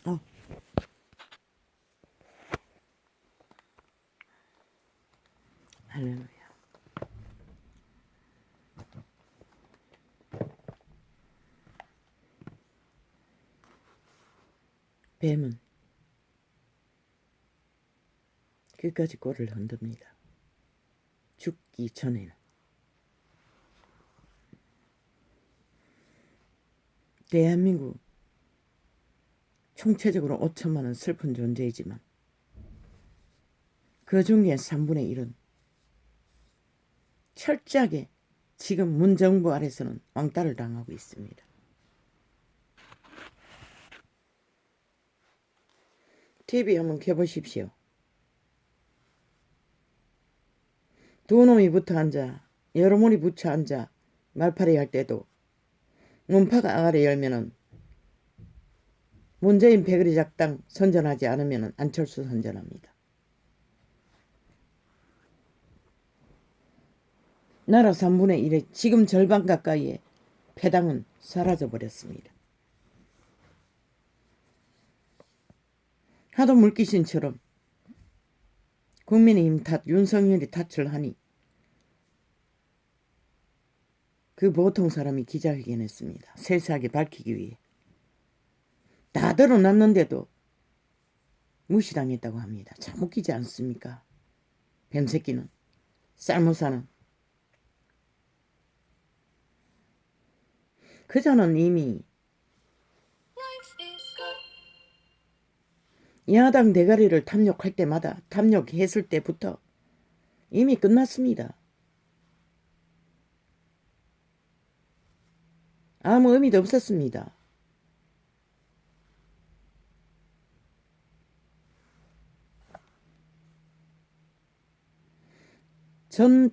어. 할렐루야. 뱀은 끝까지 꼬리를 흔듭니다. 죽기 전에는. 대한민국 총체적으로 5천만은 슬픈 존재이지만 그 중에 3분의 1은 철저하게 지금 문정부 아래서는 왕따를 당하고 있습니다. TV 한번 켜보십시오. 두 놈이 붙어 앉아 여러 놈이 붙여 앉아 말팔이 할 때도 문파가 아가리 열면은 문재인 배거리 작당 선전하지 않으면 안철수 선전합니다. 나라 3분의 1의 지금 절반 가까이의 패당은 사라져버렸습니다. 하도 물귀신처럼 국민의힘 탓, 윤석열이 탓을 하니 그 보통 사람이 기자회견했습니다. 세세하게 밝히기 위해. 다 드러났는데도 무시당했다고 합니다. 참 웃기지 않습니까? 뱀새끼는, 쌀모사는. 그자는 이미 야당 대가리를 탐욕할 때마다, 탐욕했을 때부터 이미 끝났습니다. 아무 의미도 없었습니다. 전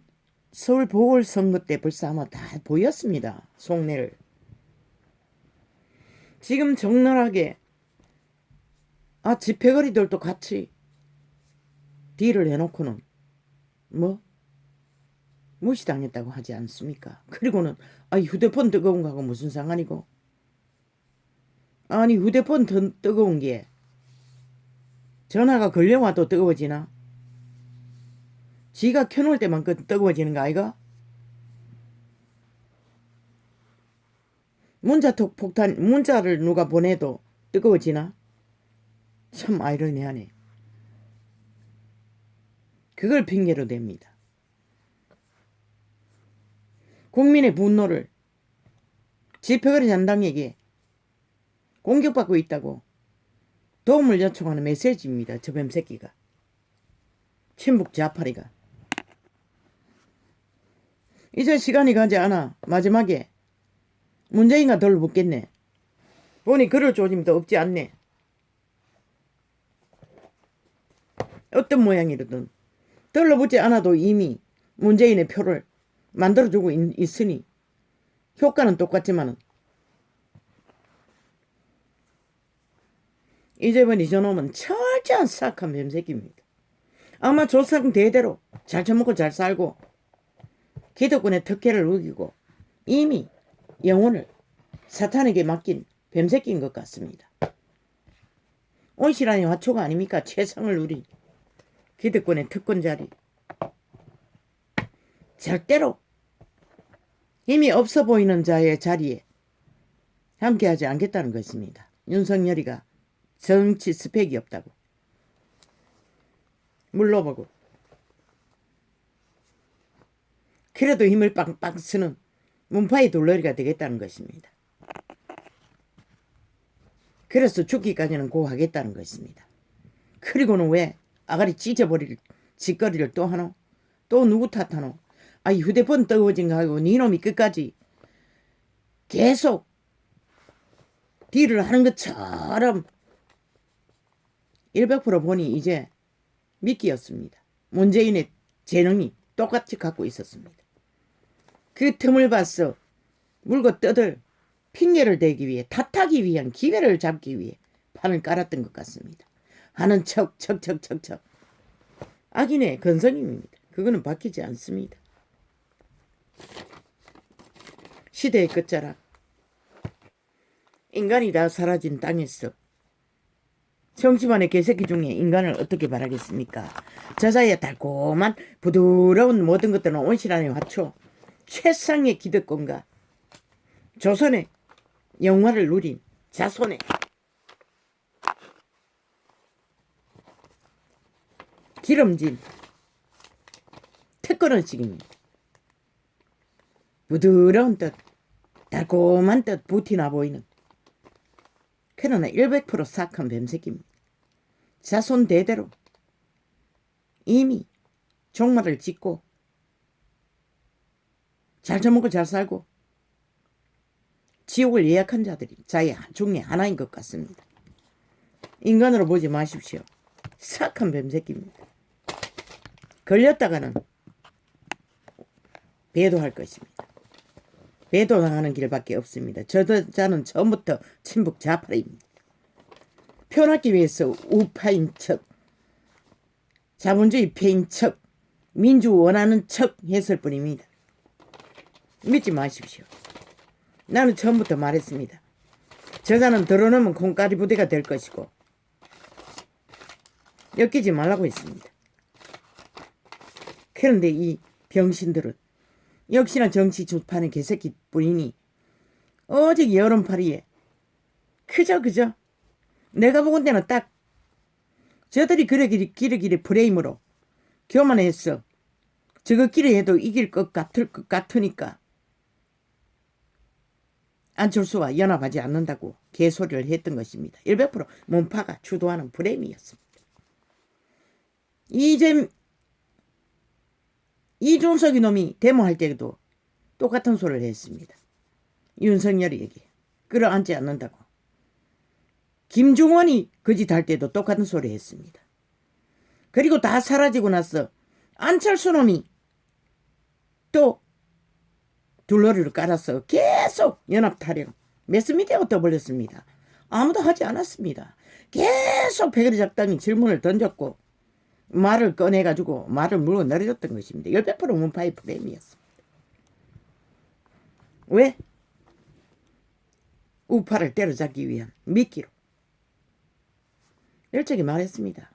서울 보궐선거 때 벌써 아마 다 보였습니다. 속내를. 지금 적나라하게 집회거리들도 같이 딜을 해놓고는 뭐 무시당했다고 하지 않습니까? 그리고는 휴대폰 뜨거운 거하고 무슨 상관이고. 아니 휴대폰 뜨거운 게 전화가 걸려와도 뜨거워지나? 지가 켜놓을 때만 뜨거워지는 거 아이가? 문자를 누가 보내도 뜨거워지나? 참 아이러니하네. 그걸 핑계로 댑니다. 국민의 분노를 집회거리 잔당에게 공격받고 있다고 도움을 요청하는 메시지입니다. 저 뱀새끼가. 친북 좌파리가. 이제 시간이 가지 않아 마지막에 문재인가 덜 붙겠네. 보니 그럴 조짐도 없지 않네. 어떤 모양이든 들러붙지 않아도 이미 문재인의 표를 만들어주고 있으니 효과는 똑같지만은 이재번이 저놈은 철저한 사악한 뱀새끼입니다. 아마 조상 대대로 잘 처먹고 잘 살고 기득권의 특혜를 우기고 이미 영혼을 사탄에게 맡긴 뱀새끼인 것 같습니다. 온실아니 화초가 아닙니까? 최상을 누린 기득권의 특권자리. 절대로 힘이 없어 보이는 자의 자리에 함께하지 않겠다는 것입니다. 윤석열이가 정치 스펙이 없다고 물러보고 그래도 힘을 빵빵 쓰는 문파의 돌놀이가 되겠다는 것입니다. 그래서 죽기까지는 고하겠다는 것입니다. 그리고는 왜 아가리 찢어버릴 짓거리를 또 하노? 또 누구 탓하노? 휴대폰 뜨거워진 거 하고 니놈이 끝까지 계속 딜을 하는 것처럼 100% 보니 이제 미끼였습니다. 문재인의 재능이 똑같이 갖고 있었습니다. 그 틈을 봐서 물고 떠들 핑계를 대기 위해 탓하기 위한 기회를 잡기 위해 판을 깔았던 것 같습니다. 하는 척 악인의 건성입니다. 그거는 바뀌지 않습니다. 시대의 끝자락 인간이 다 사라진 땅에서 정치반의 개새끼 중에 인간을 어떻게 바라겠습니까? 저자의 달콤한 부드러운 모든 것들은 온실안에 맞춰 최상의 기득권과 조선의 영화를 누린 자손의 기름진 특권의식입니다. 부드러운 뜻, 달콤한 뜻 부티나 보이는, 그러나 100% 사악한 뱀새끼입니다. 자손 대대로 이미 종말을 짓고 잘 처먹고 잘 살고 지옥을 예약한 자들이 자의 중에 하나인 것 같습니다. 인간으로 보지 마십시오. 사악한 뱀새끼입니다. 걸렸다가는 배도할 것입니다. 배도당하는 길밖에 없습니다. 저자는 처음부터 친북 좌파입니다. 표현하기 위해서 우파인 척, 자본주의 패인 척, 민주 원하는 척 했을 뿐입니다. 믿지 마십시오. 나는 처음부터 말했습니다. 저자는 들어놓으면 콩가리 부대가 될 것이고 엮이지 말라고 했습니다. 그런데 이 병신들은 역시나 정치 주판의 개새끼 뿐이니 오직 여론파리에 그저 내가 보건대는 딱 저들이 기르기리 프레임으로 교만했어. 저것끼리 해도 이길 것 같으니까 안철수와 연합하지 않는다고 개소리를 했던 것입니다. 100% 문파가 주도하는 프레임이었습니다. 이준석이 놈이 데모할 때도 똑같은 소리를 했습니다. 윤석열이에게 끌어안지 않는다고. 김중원이 거짓할 때도 똑같은 소리 했습니다. 그리고 다 사라지고 나서 안철수 놈이 또 둘러리를 깔아서 계속 연합 타령, 매스미디어가 떠벌렸습니다. 아무도 하지 않았습니다. 계속 백거리 작당이 질문을 던졌고 말을 꺼내가지고 말을 물고 내려줬던 것입니다. 100% 문파의 프레임이었습니다. 왜? 우파를 때려잡기 위한 미끼로. 일찍이 말했습니다.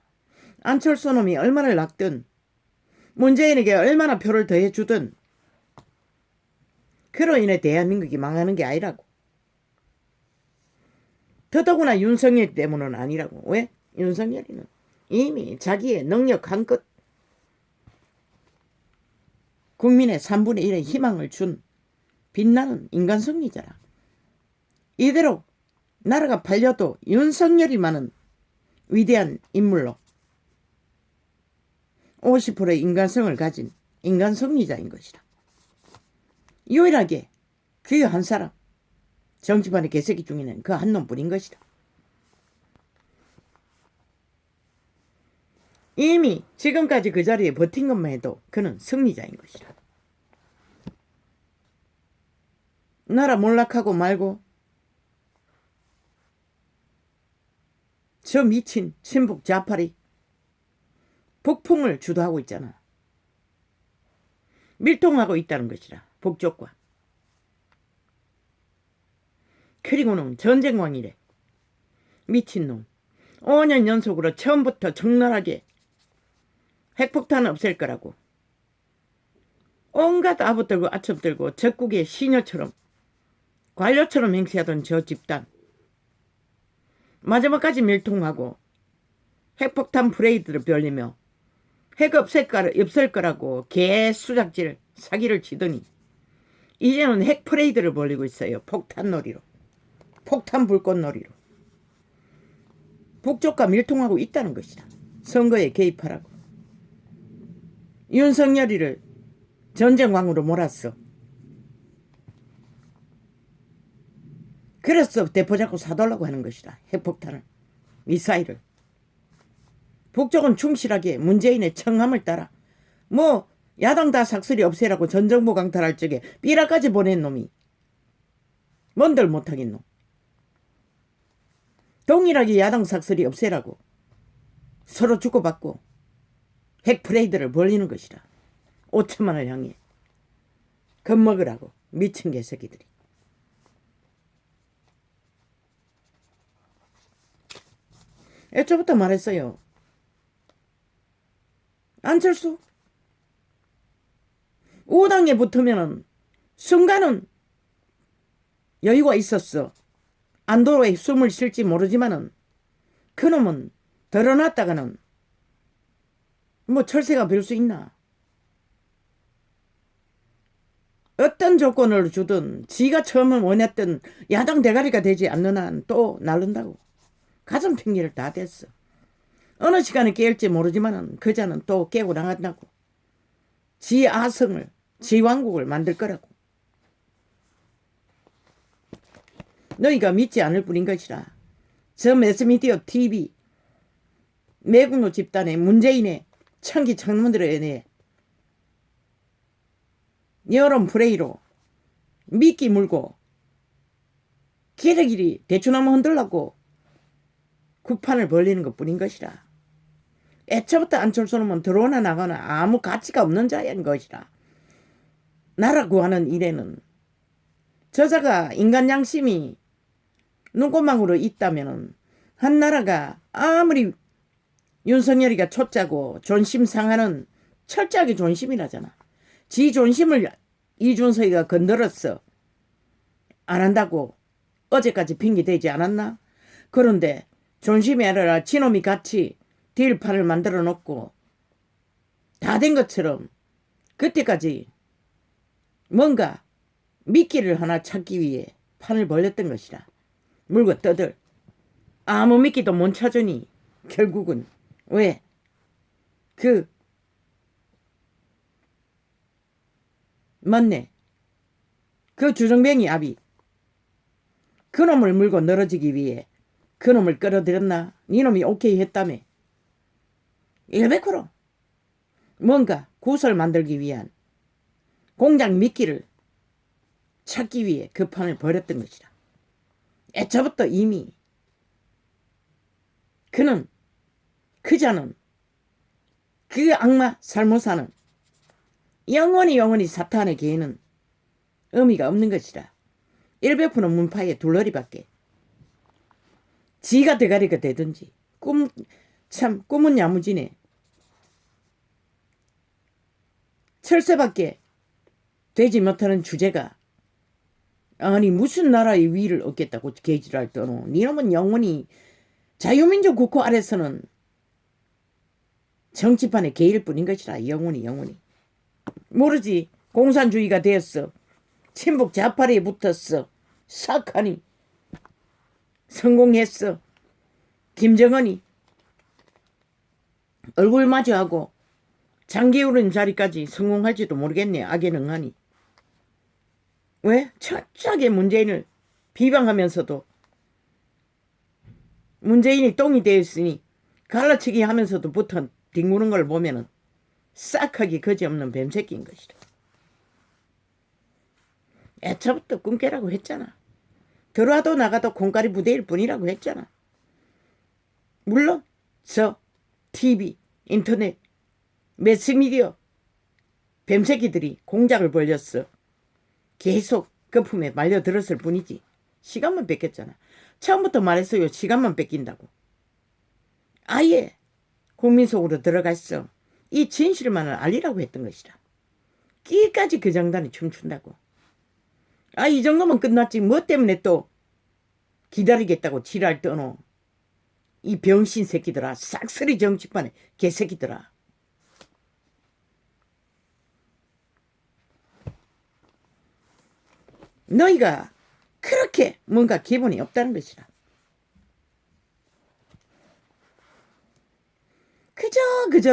안철수 놈이 얼마나 낙든 문재인에게 얼마나 표를 더해주든 그로 인해 대한민국이 망하는 게 아니라고. 더더구나 윤석열 때문은 아니라고. 왜? 윤석열이는 이미 자기의 능력 한껏 국민의 3분의 1의 희망을 준 빛나는 인간 승리자라. 이대로 나라가 팔려도 윤석열이만은 위대한 인물로 50%의 인간성을 가진 인간 승리자인 것이다. 유일하게 그 한 사람, 정치판의 개새끼 중에는 그 한 놈뿐인 것이다. 이미 지금까지 그 자리에 버틴 것만 해도 그는 승리자인 것이다. 나라 몰락하고 말고 저 미친 친북 좌파리 북풍을 주도하고 있잖아. 밀통하고 있다는 것이라. 북쪽과. 그리고는 전쟁왕이래. 미친놈. 5년 연속으로 처음부터 적나라하게 핵폭탄 없앨 거라고. 온갖 아부 들고 아첩 들고 적국의 시녀처럼 관료처럼 행세하던 저 집단. 마지막까지 밀통하고 핵폭탄 프레이드를 벌리며 핵 없앨 거라고 개수작질 사기를 치더니 이제는 핵 프레이드를 벌리고 있어요. 폭탄 놀이로. 폭탄 불꽃 놀이로. 북쪽과 밀통하고 있다는 것이다. 선거에 개입하라고. 윤석열이를 전쟁왕으로 몰았어. 그래서 대포 잡고 사달라고 하는 것이다. 핵폭탄을. 미사일을. 북쪽은 충실하게 문재인의 청함을 따라 뭐 야당 다 삭슬이 없애라고 전 정부 강탈할 적에 삐라까지 보낸 놈이 뭔들 못하겠노. 동일하게 야당 삭슬이 없애라고 서로 주고받고 핵 프레이드를 벌리는 것이다. 5천만을 향해 겁먹으라고 미친 개새끼들이. 애초부터 말했어요. 안철수 5당에 붙으면은 순간은 여유가 있었어. 안도로에 숨을 쉴지 모르지만은 그놈은 드러났다가는 뭐 철새가 별 수 있나. 어떤 조건을 주든 지가 처음 원했던 야당 대가리가 되지 않는 한 또 날른다고. 가슴 핑계를 다 댔어. 어느 시간에 깰지 모르지만은 그자는 또 깨고 나간다고. 지 아성을, 지 왕국을 만들 거라고. 너희가 믿지 않을 뿐인 것이라. 저 매스미디어 TV 매국노 집단의 문재인의 청기 창문들에 의해 여론 플레이로 미끼 물고 기레기리 대추나무 흔들라고 구판을 벌리는 것 뿐인 것이라. 애초부터 안철수는 들어오나 나가나 아무 가치가 없는 자인 것이라. 나라 구하는 일에는 저자가 인간 양심이 눈꽃망으로 있다면 한 나라가 아무리 윤석열이가 초짜고 존심 상하는 철저하게 존심이라잖아. 지 존심을 이준석이가 건드렸어. 안 한다고 어제까지 핑계대지 않았나? 그런데 존심이 아니라 지놈이 같이 딜판을 만들어 놓고 다 된 것처럼 그때까지 뭔가 미끼를 하나 찾기 위해 판을 벌렸던 것이라. 물고 떠들 아무 미끼도 못 찾으니 결국은 왜? 맞네. 그 주정뱅이 아비 그놈을 물고 늘어지기 위해 그놈을 끌어들였나? 니놈이 오케이 했다며. 100% 뭔가 구설 만들기 위한 공작 미끼를 찾기 위해 그 판을 벌였던 것이다. 애초부터 이미 그자는 그 악마 살모사는 영원히 사탄의 개는 의미가 없는 것이라. 100% 문파의 둘러리밖에. 지가 대가리가 되든지 꿈은 야무지네. 철새밖에 되지 못하는 주제가 아니 무슨 나라의 위를 얻겠다고 개지랄 떠노. 니놈은 영원히 자유민주 국호 아래서는 정치판의 개일 뿐인 것이라. 영원히 모르지. 공산주의가 되었어. 친북 좌파리에 붙었어. 싹하니 성공했어. 김정은이 얼굴 마주하고 장기 오른 자리까지 성공할지도 모르겠네. 악에 능하니. 왜? 철저하게 문재인을 비방하면서도 문재인이 똥이 되었으니 갈라치기 하면서도 붙어 뒹구는 걸 보면은 싹하게 거지없는 뱀새끼인 것이다. 애초부터 꿈깨라고 했잖아. 들어와도 나가도 콩가리 부대일 뿐이라고 했잖아. 물론 저 TV, 인터넷, 매스미디어 뱀새끼들이 공작을 벌였어. 계속 거품에 말려들었을 뿐이지. 시간만 뺏겼잖아. 처음부터 말했어요. 시간만 뺏긴다고. 아예 국민 속으로 들어갔어. 이 진실만을 알리라고 했던 것이다. 끼까지 그 장단에 춤춘다고. 이 정도면 끝났지. 뭐 때문에 또 기다리겠다고 지랄 떠노. 이 병신 새끼들아. 싹쓸이 정치판에 개새끼들아. 너희가 그렇게 뭔가 기본이 없다는 것이다.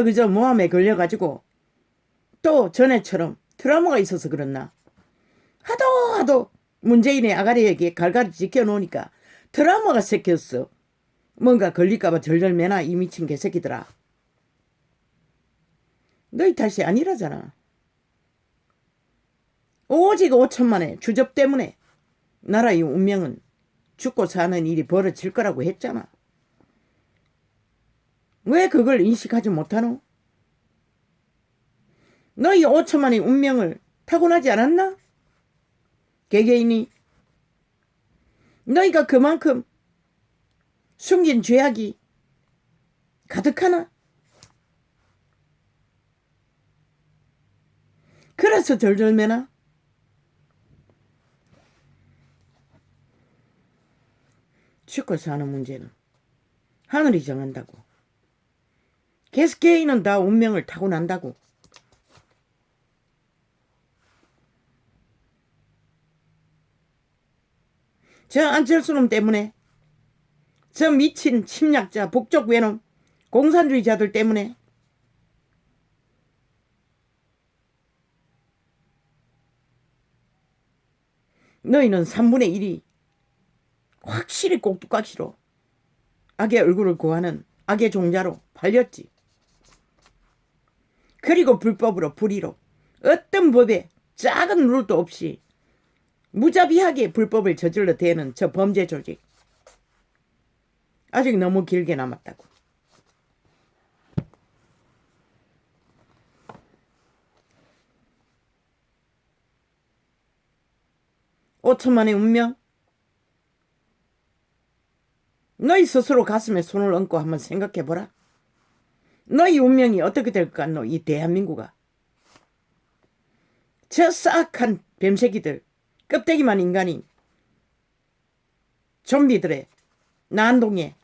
그저 모함에 걸려가지고 또 전에처럼 트라우마가 있어서 그렇나. 하도 문재인의 아가리에게 갈갈이 지켜놓으니까 트라우마가 새겼어. 뭔가 걸릴까봐 절절매나 이 미친 개새끼들아. 너희 탓이 아니라잖아. 오직 5천만의 주접 때문에 나라의 운명은 죽고 사는 일이 벌어질 거라고 했잖아. 왜 그걸 인식하지 못하노? 너희 5천만의 운명을 타고나지 않았나? 개개인이. 너희가 그만큼 숨긴 죄악이 가득하나? 그래서 절절매나? 죽고 사는 문제는 하늘이 정한다고. 개인은 다 운명을 타고난다고. 저 안철수놈 때문에, 저 미친 침략자 북쪽 외놈 공산주의자들 때문에 너희는 3분의 1이 확실히 꼭두각시로 악의 얼굴을 구하는 악의 종자로 팔렸지. 그리고 불법으로 불의로 어떤 법에 작은 룰도 없이 무자비하게 불법을 저질러 대는 저 범죄 조직 아직 너무 길게 남았다고. (5천만의) 운명? 너희 스스로 가슴에 손을 얹고 한번 생각해보라. 너희 운명이 어떻게 될 것 같노? 이 대한민국아. 저 싹한 뱀새끼들, 껍데기만 인간이 좀비들의 난동에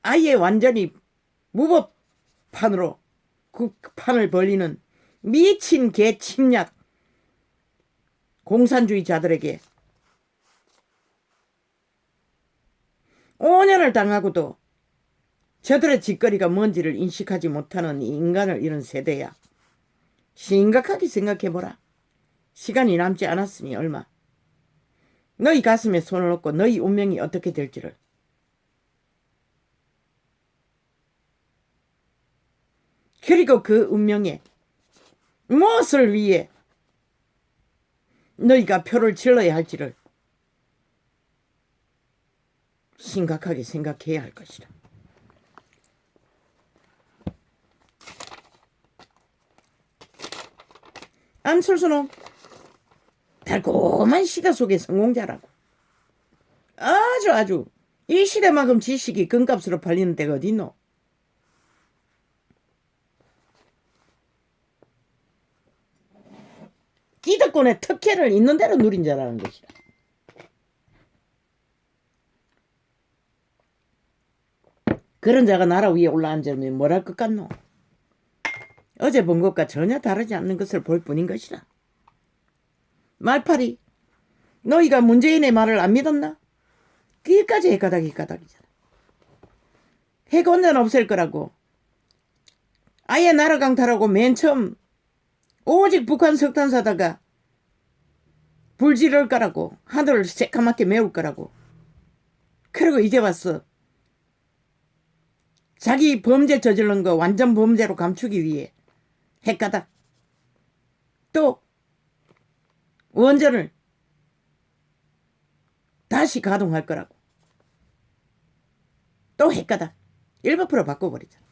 아예 완전히 무법판으로 그 판을 벌리는 미친 개 침략 공산주의자들에게 5년을 당하고도 저들의 짓거리가 뭔지를 인식하지 못하는 이 인간을 잃은 세대야. 심각하게 생각해보라. 시간이 남지 않았으니 얼마. 너희 가슴에 손을 얹고 너희 운명이 어떻게 될지를. 그리고 그 운명에 무엇을 위해 너희가 표를 질러야 할지를 심각하게 생각해야 할 것이다. 안철수는 달콤한 시대 속의 성공자라고. 아주 이 시대만큼 지식이 금값으로 팔리는 데가 어딨노? 기득권의 특혜를 있는 대로 누린 자라는 것이다. 그런 자가 나라 위에 올라앉으면 뭘 할 것 같노? 어제 본 것과 전혀 다르지 않는 것을 볼 뿐인 것이다. 말팔이, 너희가 문재인의 말을 안 믿었나? 귀까지 해가닥이잖아. 핵 온전 없앨 거라고. 아예 나라 강탈하고 맨 처음 오직 북한 석탄 사다가 불 지를 거라고. 하늘을 새까맣게 메울 거라고. 그리고 이제 왔어. 자기 범죄 저지른 거 완전 범죄로 감추기 위해 핵가닥 또 원전을 다시 가동할 거라고. 또 핵가닥 100% 바꿔버리잖아.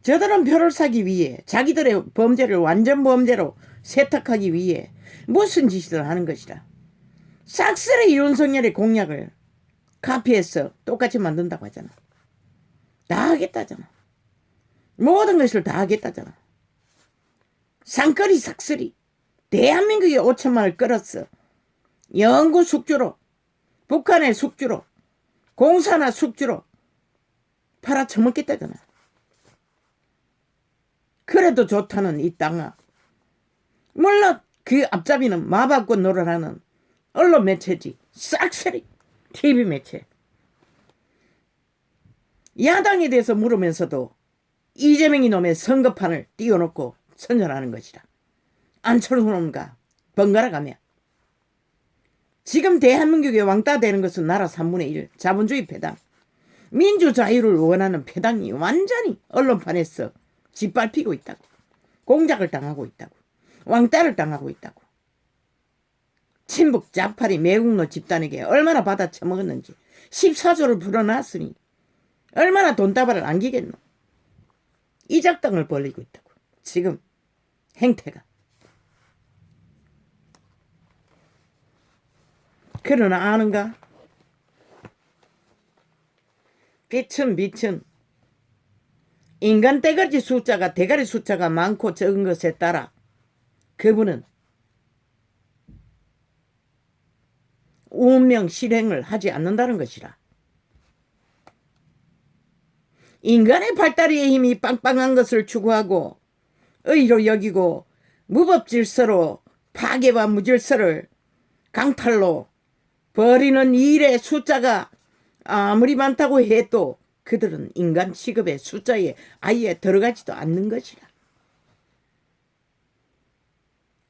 저들은 표를 사기 위해 자기들의 범죄를 완전 범죄로 세탁하기 위해 무슨 짓을 하는 것이라. 싹쓸이 윤석열의 공약을 카피해서 똑같이 만든다고 하잖아. 다 하겠다잖아. 모든 것을 다 하겠다잖아. 상거리 삭슬이 대한민국의 5천만을 끌었어. 영구 숙주로, 북한의 숙주로, 공산화 숙주로 팔아쳐먹겠다잖아. 그래도 좋다는 이 땅아. 물론 그 앞잡이는 마법권 노릇하는 언론 매체지. 싹쓸이 TV 매체. 야당에 대해서 물으면서도 이재명이 놈의 선거판을 띄워놓고 선전하는 것이다. 안철수 놈과 번갈아 가며. 지금 대한민국에 왕따 되는 것은 나라 3분의 1 자본주의 패당, 민주자유를 원하는 패당이 완전히 언론판에서 짓밟히고 있다고. 공작을 당하고 있다고. 왕따를 당하고 있다고. 친북 자파리 매국노 집단에게 얼마나 받아 처먹었는지 14조를 풀어놨으니 얼마나 돈다발을 안기겠노. 이 작당을 벌리고 있다고. 지금 행태가. 그러나 아는가? 빛은 인간 대가리 숫자가 많고 적은 것에 따라 그분은 운명 실행을 하지 않는다는 것이라. 인간의 발다리의 힘이 빵빵한 것을 추구하고 의로 여기고 무법질서로 파괴와 무질서를 강탈로 벌이는 일의 숫자가 아무리 많다고 해도 그들은 인간 취급의 숫자에 아예 들어가지도 않는 것이라.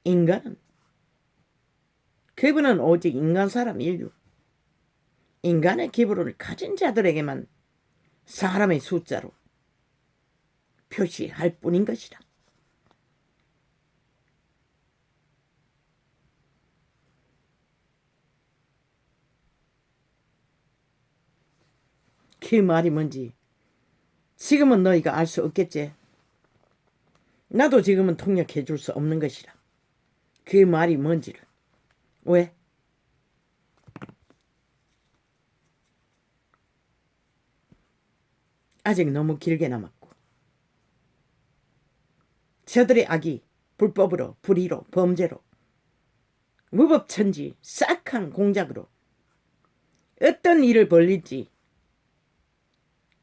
인간은 그분은 오직 인간 사람 인류, 인간의 기분을 가진 자들에게만 사람의 숫자로 표시할 뿐인 것이다. 그 말이 뭔지 지금은 너희가 알 수 없겠지. 나도 지금은 통역해 줄 수 없는 것이라. 그 말이 뭔지를. 왜? 아직 너무 길게 남았고 저들의 악이 불법으로 불의로 범죄로 무법천지 싹한 공작으로 어떤 일을 벌릴지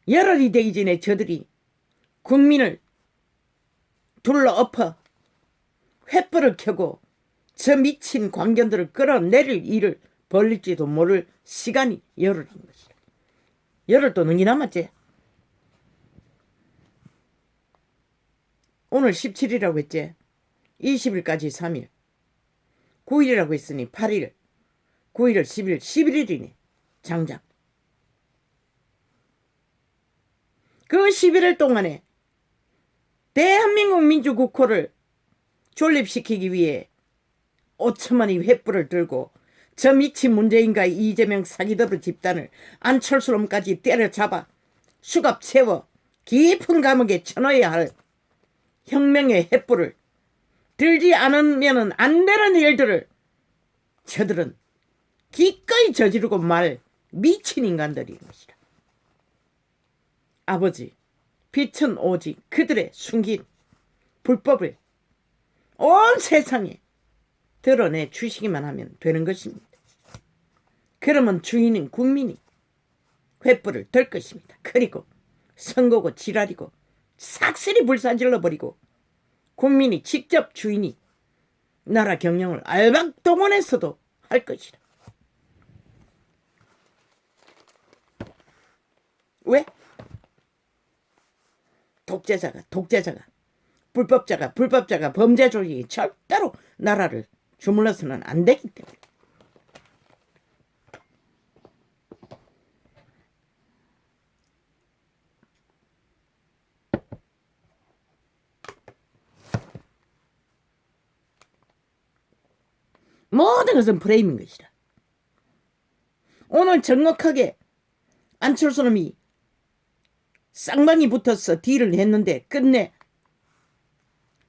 열흘이 되기 전에 저들이 국민을 둘러엎어 횃불을 켜고 저 미친 광견들을 끌어내릴 일을 벌릴지도 모를 시간이 열흘인 것이다. 열흘도 능이 남았지. 오늘 17일이라고 했지. 20일까지 3일. 9일이라고 했으니 8일. 9일을 10일. 11일이네. 장장. 그 11일 동안에 대한민국 민주국호를 존립시키기 위해 5천만의 횃불을 들고 저 미친 문재인과 이재명 사기더브 집단을 안철수놈까지 때려잡아 수갑 채워 깊은 감옥에 쳐넣어야 할 혁명의 횃불을 들지 않으면 안 되는 일들을 저들은 기꺼이 저지르고 말 미친 인간들인 것이다. 아버지, 빛은 오직 그들의 숨긴 불법을 온 세상에 드러내 주시기만 하면 되는 것입니다. 그러면 주인인 국민이 횃불을 들 것입니다. 그리고 선거고 지랄이고 싹쓸이 불사질러버리고 국민이 직접 주인이 나라 경영을 알박동원해서도 할 것이다. 왜? 독재자가 불법자가 범죄 조직이 절대로 나라를 주물러서는 안 되기 때문에. 모든 것은 프레임인 것이다. 오늘 정확하게 안철수 놈이 쌍방이 붙어서 딜을 했는데 끝내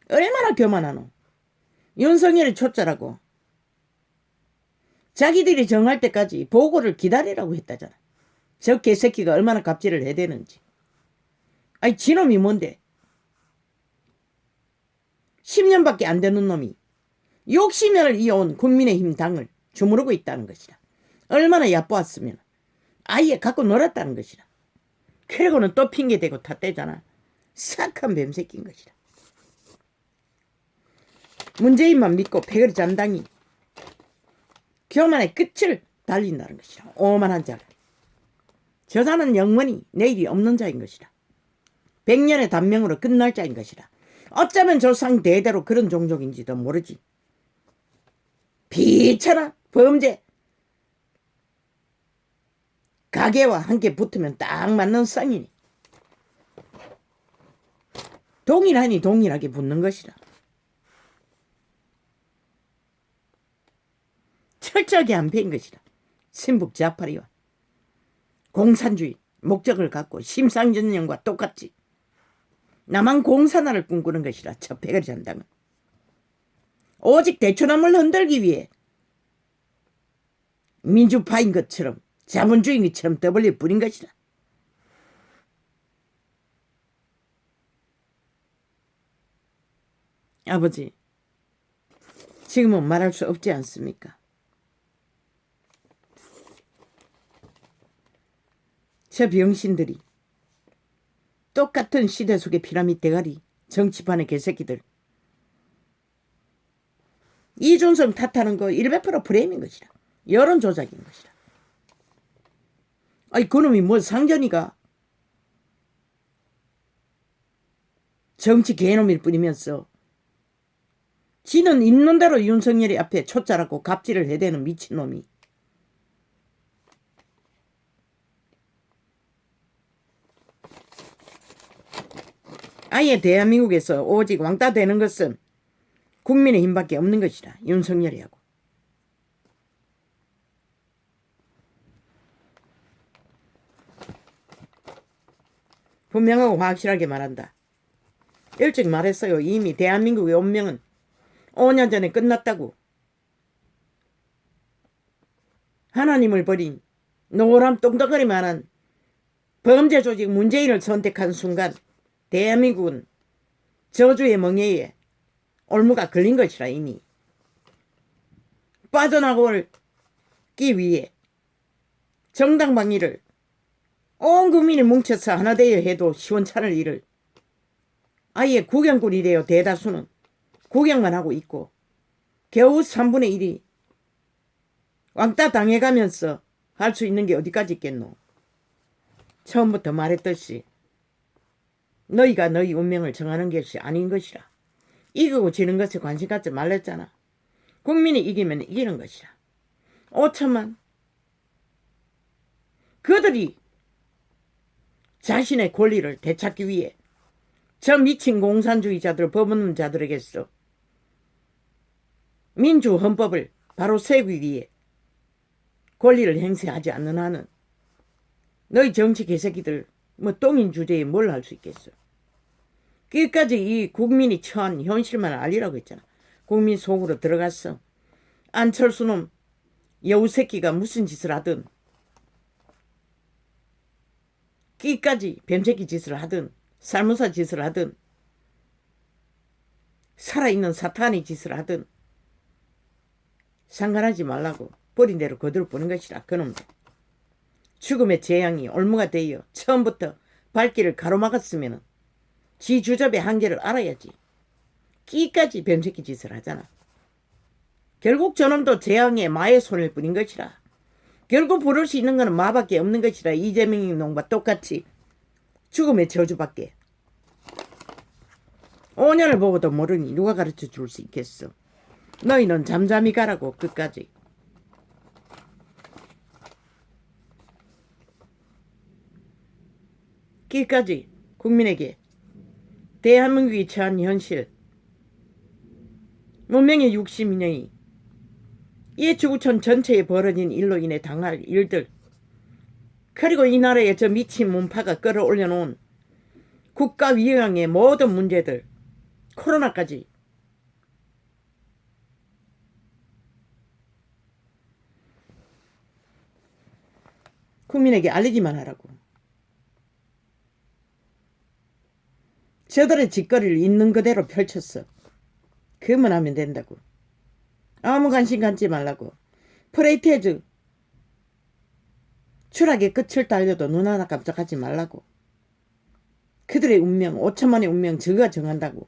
얼마나 교만하노. 윤석열이 초짜라고. 자기들이 정할 때까지 보고를 기다리라고 했다잖아. 저 개새끼가 얼마나 갑질을 해대는지. 아니 지놈이 뭔데. 10년밖에 안 되는 놈이 60년을 이어온 국민의힘 당을 주무르고 있다는 것이다. 얼마나 얕보았으면 아예 갖고 놀았다는 것이다. 그리고는 또 핑계대고 탓대잖아. 싹한 뱀새끼인 것이다. 문재인만 믿고 패거리 잔당이 교만의 끝을 달린다는 것이다. 오만한 자가. 저 자는 영원히 내일이 없는 자인 것이다. 100년의 단명으로 끝날 자인 것이다. 어쩌면 조상 대대로 그런 종족인지도 모르지. 비천한 범죄. 가게와 함께 붙으면 딱 맞는 쌍이니. 동일하니 동일하게 붙는 것이다. 철저하게 한패인 것이다. 신북 자파리와 공산주의 목적을 갖고 심상정령과 똑같이 나만 공산화를 꿈꾸는 것이라. 저 패거리 잔당은 오직 대추나무를 흔들기 위해 민주파인 것처럼 자본주의처럼 떠벌릴 뿐인 것이다. 아버지, 지금은 말할 수 없지 않습니까? 저 병신들이 똑같은 시대 속의 피라미드 대가리 정치판의 개새끼들 이준석 탓하는 거 100% 프레임인 것이라. 여론 조작인 것이라. 아니 그놈이 뭐 상전이가 정치 개놈일 뿐이면서 지는 있는 대로 윤석열이 앞에 초짜라고 갑질을 해대는 미친놈이. 아예 대한민국에서 오직 왕따 되는 것은 국민의힘밖에 없는 것이라. 윤석열이하고. 분명하고 확실하게 말한다. 일찍 말했어요. 이미 대한민국의 운명은 5년 전에 끝났다고. 하나님을 버린 노람 똥덩어리만한 범죄 조직 문재인을 선택한 순간 대한민국은 저주의 멍에에 올무가 걸린 것이라. 이미 빠져나오기 위해 정당방위를 온 국민이 뭉쳐서 하나 되어 해도 시원찮을 일을 아예 구경꾼이 되어 대다수는 구경만 하고 있고 겨우 3분의 1이 왕따 당해가면서 할 수 있는 게 어디까지 있겠노. 처음부터 말했듯이 너희가 너희 운명을 정하는 것이 아닌 것이라. 이기고 지는 것에 관심 갖지 말랬잖아. 국민이 이기면 이기는 것이라. 5천만 그들이 자신의 권리를 되찾기 위해 저 미친 공산주의자들 법원자들에게서 민주헌법을 바로 세우기 위해 권리를 행사하지 않는 한은 너희 정치 개새끼들 뭐 똥인 주제에 뭘 할 수 있겠어. 끝까지 이 국민이 처한 현실만 알리라고 했잖아. 국민 속으로 들어갔어. 안철수는 여우새끼가 무슨 짓을 하든 끝까지 뱀새끼 짓을 하든 살무사 짓을 하든 살아있는 사탄의 짓을 하든 상관하지 말라고 버린 대로 그대로 보는 것이라. 그놈들 죽음의 재앙이 올무가 되어 처음부터 발길을 가로막았으면 지 주접의 한계를 알아야지. 끼까지 뱀새끼 짓을 하잖아. 결국 저놈도 재앙의 마의 손일 뿐인 것이라. 결국 부를 수 있는 것은 마밖에 없는 것이라. 이재명 놈과 똑같이 죽음의 저주밖에. 5년을 보고도 모르니 누가 가르쳐 줄 수 있겠어. 너희는 잠잠히 가라고. 끝까지. 끝까지 국민에게 대한민국이 처한 현실, 문명의 60년이 이 지구촌 전체에 벌어진 일로 인해 당할 일들, 그리고 이 나라의 저 미친 문파가 끌어올려놓은 국가 위강의 모든 문제들, 코로나까지 국민에게 알리기만 하라고. 저들의 짓거리를 있는 그대로 펼쳤어. 그만 하면 된다고. 아무 관심 갖지 말라고. 프레이테즈 추락의 끝을 달려도 눈 하나 깜짝하지 말라고. 그들의 운명 5천만의 운명 저가 정한다고.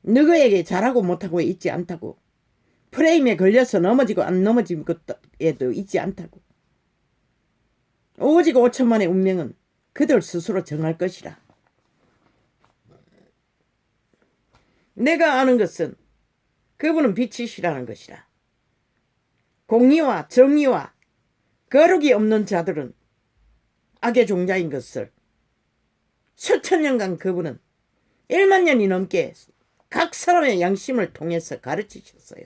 누구에게 잘하고 못하고 있지 않다고. 프레임에 걸려서 넘어지고 안 넘어진 것에도 있지 않다고. 오직 5천만의 운명은 그들 스스로 정할 것이라. 내가 아는 것은 그분은 빛이시라는 것이라. 공의와 정의와 거룩이 없는 자들은 악의 종자인 것을 수천 년간 그분은 1만 년이 넘게 각 사람의 양심을 통해서 가르치셨어요.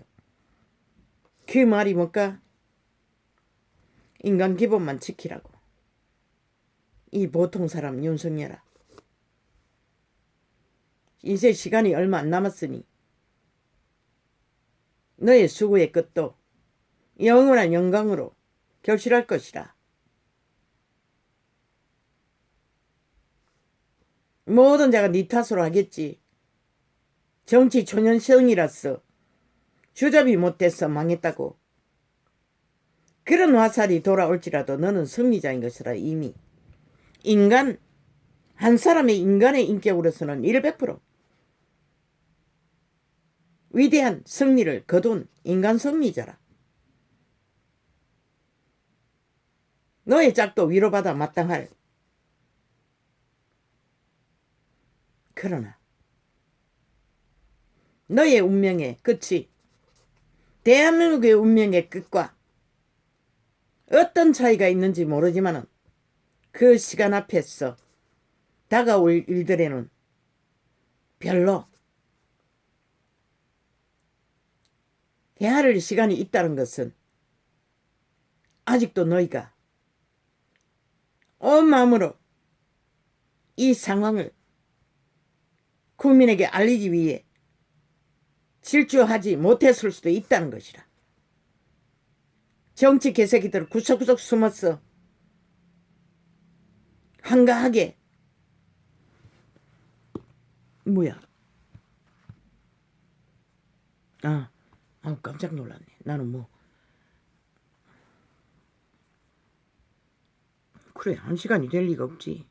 그 말이 뭘까? 인간 기본만 지키라고. 이 보통 사람 윤석열아. 이제 시간이 얼마 안 남았으니 너의 수고의 끝도 영원한 영광으로 결실할 것이라. 모든 자가 네 탓으로 하겠지. 정치 초년생이라서 주접이 못돼서 망했다고. 그런 화살이 돌아올지라도 너는 승리자인 것이라. 이미 인간, 한 사람의 인간의 인격으로서는 100% 위대한 승리를 거둔 인간 승리자라. 너의 짝도 위로받아 마땅할. 그러나 너의 운명의 끝이 대한민국의 운명의 끝과 어떤 차이가 있는지 모르지만은 그 시간 앞에서 다가올 일들에는 별로 헤아릴 시간이 있다는 것은 아직도 너희가 온 마음으로 이 상황을 국민에게 알리기 위해 질주하지 못했을 수도 있다는 것이라. 정치 개새끼들 구석구석 숨어서 한가하게 뭐야? 깜짝 놀랐네. 나는 뭐 그래, 1시간이 될 리가 없지.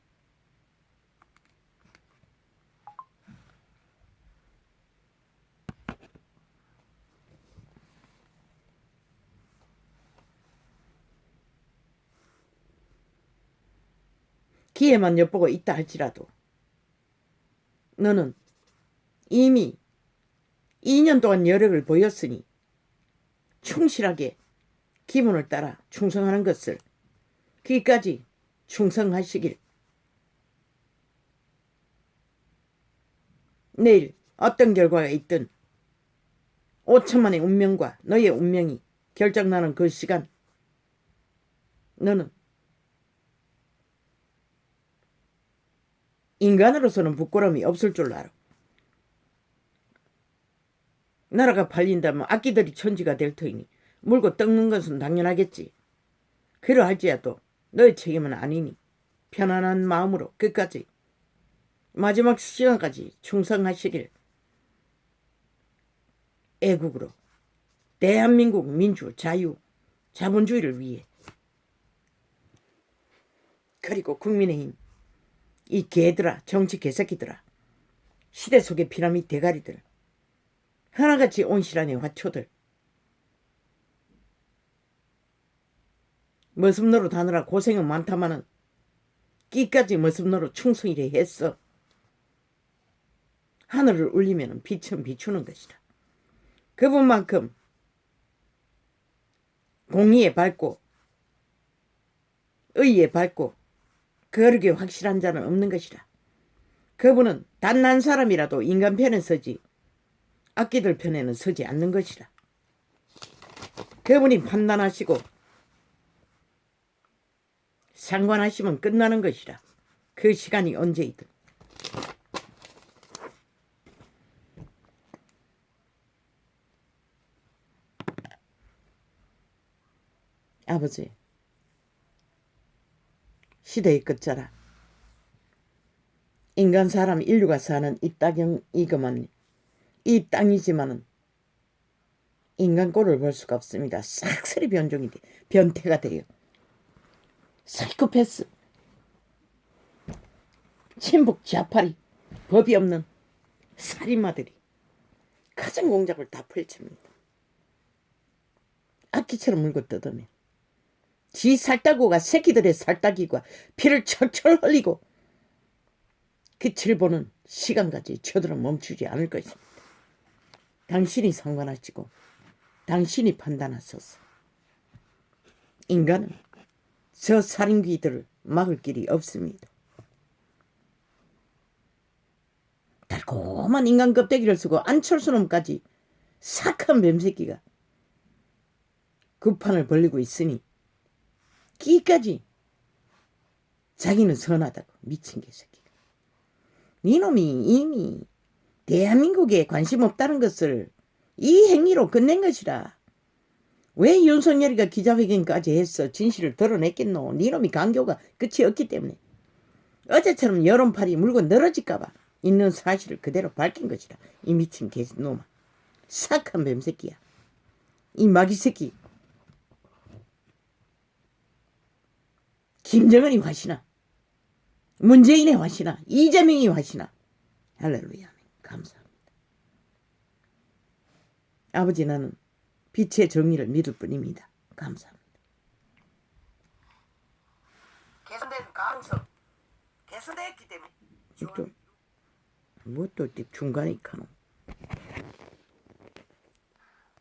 기회만 엿보고 있다 할지라도 너는 이미 2년 동안 여력을 보였으니 충실하게 기분을 따라 충성하는 것을, 거기까지 충성하시길. 내일 어떤 결과가 있든 5천만의 운명과 너의 운명이 결정나는 그 시간, 너는 인간으로서는 부끄러움이 없을 줄 알아. 나라가 팔린다면 악기들이 천지가 될 터이니 물고 뜯는 것은 당연하겠지. 그러할지라도 너의 책임은 아니니 편안한 마음으로 끝까지 마지막 시간까지 충성하시길. 애국으로 대한민국 민주, 자유, 자본주의를 위해. 그리고 국민의힘, 이 개들아, 정치 개새끼들아, 시대 속의 피라미드 대가리들, 하나같이 온실한의 화초들, 머슴노릇 하느라 고생은 많다마는 끼까지 머슴노릇 충성이래 했어. 하늘을 울리면 빛은 비추는 것이다. 그분만큼 공의에 밝고 의에 밝고 거룩에 확실한 자는 없는 것이라. 그분은 단 한 사람이라도 인간 편에 서지 악기들 편에는 서지 않는 것이라. 그분이 판단하시고 상관하시면 끝나는 것이라. 그 시간이 언제이든. 아버지, 시대의 끝자락, 인간 사람 인류가 사는 이 땅이거만, 이 땅이지만은 인간 꼴을 볼 수가 없습니다. 싹쓸이 변종이 돼, 변태가 돼요. 사이코패스, 친북 좌파리, 법이 없는 살인마들이 가정 공작을 다 펼칩니다. 악기처럼 물고 뜯으면 지 살따구가 새끼들의 살따기과 피를 철철 흘리고 끝을 보는 시간까지 저들은 멈추지 않을 것입니다. 당신이 상관하시고 당신이 판단하소서. 인간은 저 살인귀들을 막을 길이 없습니다. 달콤한 인간 껍데기를 쓰고 안철수놈까지 사악한 뱀새끼가 그 판을 벌리고 있으니 끼까지 자기는 선하다고. 미친 개새끼가. 니놈이 이미 대한민국에 관심 없다는 것을 이 행위로 끝낸 것이라. 왜 윤석열이가 기자회견까지 해서 진실을 드러냈겠노. 니놈이 강교가 끝이 없기 때문에. 어제처럼 여론팔이 물고 늘어질까봐 있는 사실을 그대로 밝힌 것이다. 이 미친 개놈아. 사악한 뱀새끼야. 이 마귀새끼. 김정은이 화시나, 문재인의 화시나, 이재명이 화시나. 할렐루야. 감사합니다. 아버지, 나는 빛의 정의를 믿을 뿐입니다. 감사합니다. 개선된 가능성, 개선됐기 때문에 뭐 또 중간에 있카노.